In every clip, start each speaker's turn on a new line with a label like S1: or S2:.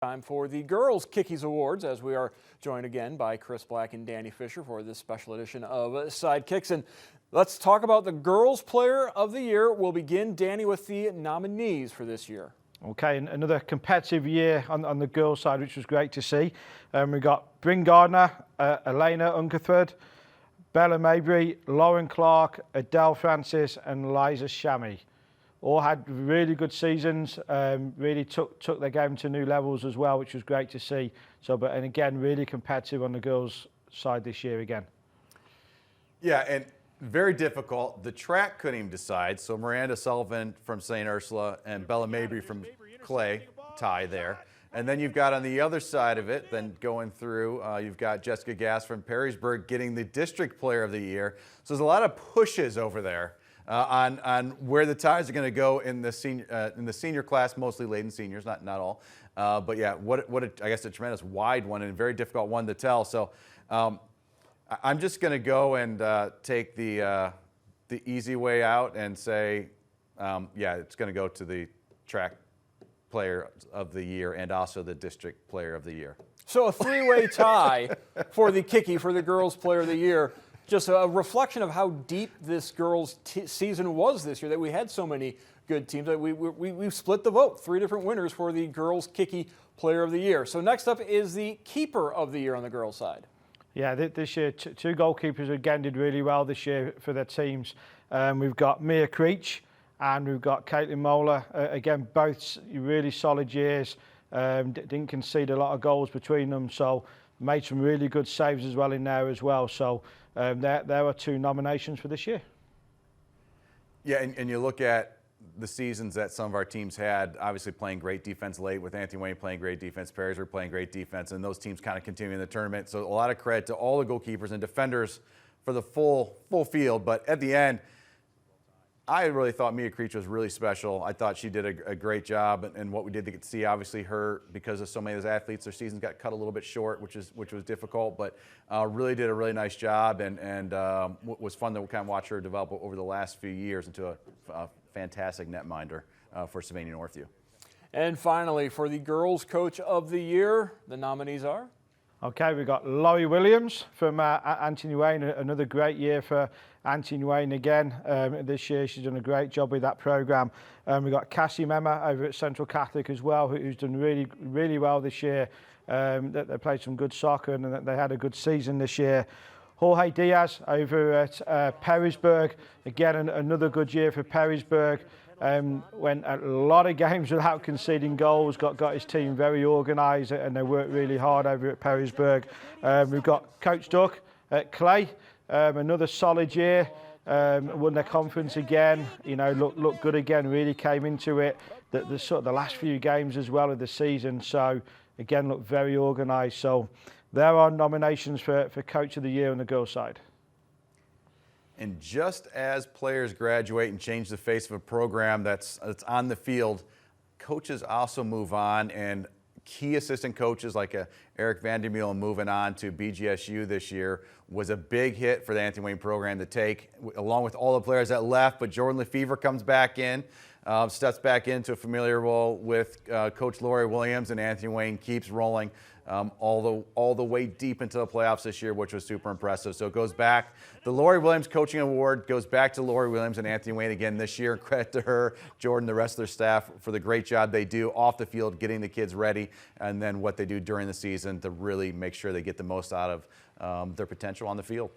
S1: time for the Girls Kickeys Awards, as we are joined again by Chris Black and Danny Fisher for this special edition of Sidekicks. And let's talk about the Girls Player of the Year. We'll begin, Danny, with the nominees for this year.
S2: Okay, another competitive year on the girls' side, which was great to see. We got Bryn Gardner, Elena Ungerthred, Bella Mabry, Lauren Clark, Adele Francis and Liza Shami. All had really good seasons, really took their game to new levels as well, which was great to see. And again, really competitive on the girls' side this year again.
S3: Yeah, and very difficult. The track couldn't even decide. So Miranda Sullivan from St. Ursula and Bella Mabry from Clay tie there. And then you've got on the other side of it, then going through, you've got Jessica Gass from Perrysburg getting the District Player of the Year. So there's a lot of pushes over there on where the ties are going to go in the senior class, mostly laden seniors, not all. But yeah, I guess a tremendous wide one and a very difficult one to tell. So I'm just going to go and take the easy way out and say, yeah, it's going to go to the track player of the year and also the district player of the year.
S1: So a three-way tie for the Kickey for the Girls Player of the Year. Just a reflection of how deep this girls' season was this year, that we had so many good teams. That we've split the vote. 3 different winners for the Girls Kickey Player of the Year. So next up is the Keeper of the Year on the girls' side. Yeah,
S2: this year, 2 goalkeepers again did really well this year for their teams. We've got Mia Creech and we've got Caitlin Moeller. Again, both really solid years. Didn't concede a lot of goals between them, so made some really good saves as well in there as well. So there are 2 nominations for this year.
S3: Yeah, and you look at the seasons that some of our teams had, obviously playing great defense late with Anthony Wayne playing great defense, Perrysburg playing great defense, and those teams kind of continuing the tournament. So a lot of credit to all the goalkeepers and defenders for the full field. But at the end, I really thought Mia Creech was really special. I thought she did a great job, and what we did to get to see, obviously, her, because of so many of those athletes, their seasons got cut a little bit short, which was difficult, but really did a really nice job, and was fun to kind of watch her develop over the last few years into a fantastic netminder for Savannah Northview.
S1: And finally, for the Girls Coach of the Year, the nominees are?
S2: Okay, we've got Laurie Williams from Anthony Wayne, another great year for Anthony Wayne again. This year she's done a great job with that programme. We've got Cassie Memma over at Central Catholic as well, who's done really well this year. They played some good soccer and they had a good season this year. Jorge Diaz over at Perrysburg, again another good year for Perrysburg. Went a lot of games without conceding goals, got his team very organised and they worked really hard over at Perrysburg. We've got Coach Duck at Clay, another solid year, won their conference again, you know, looked good again, really came into it, the sort of the last few games as well of the season, so again looked very organised. So there are nominations for Coach of the Year on the girls' side.
S3: And just as players graduate and change the face of a program that's on the field, coaches also move on, and key assistant coaches like Eric Vandermeulen moving on to BGSU this year was a big hit for the Anthony Wayne program to take, along with all the players that left. But Jordan Lefevre comes back in, steps back into a familiar role with Coach Lori Williams, and Anthony Wayne keeps rolling all the way deep into the playoffs this year, which was super impressive. So it goes back. The Lori Williams Coaching Award goes back to Lori Williams and Anthony Wayne again this year. Credit to her, Jordan, the rest of their staff for the great job they do off the field, getting the kids ready, and then what they do during the season to really make sure they get the most out of their potential on the field.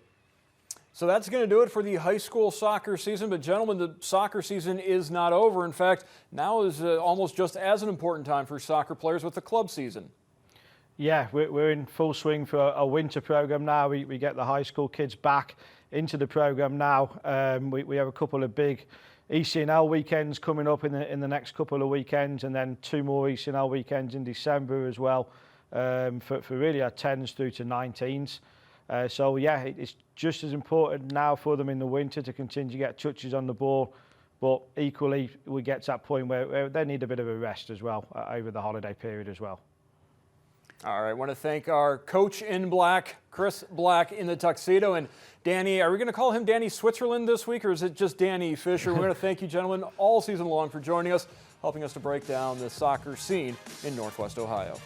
S1: So that's going to do it for the high school soccer season. But gentlemen, the soccer season is not over. In fact, now is almost just as an important time for soccer players with the club season.
S2: Yeah, we're in full swing for a winter program now. We get the high school kids back into the program now. We have a couple of big ECNL weekends coming up in the next couple of weekends, and then 2 more ECNL weekends in December as well, for really our 10s through to 19s. So yeah, it's just as important now for them in the winter to continue to get touches on the ball, but equally we get to that point where they need a bit of a rest as well over the holiday period as well.
S1: All right, I want to thank our coach in black, Chris Black in the tuxedo. And Danny, are we going to call him Danny Switzerland this week, or is it just Danny Fisher? We're going to thank you, gentlemen, all season long for joining us. helping us to break down the soccer scene in Northwest Ohio.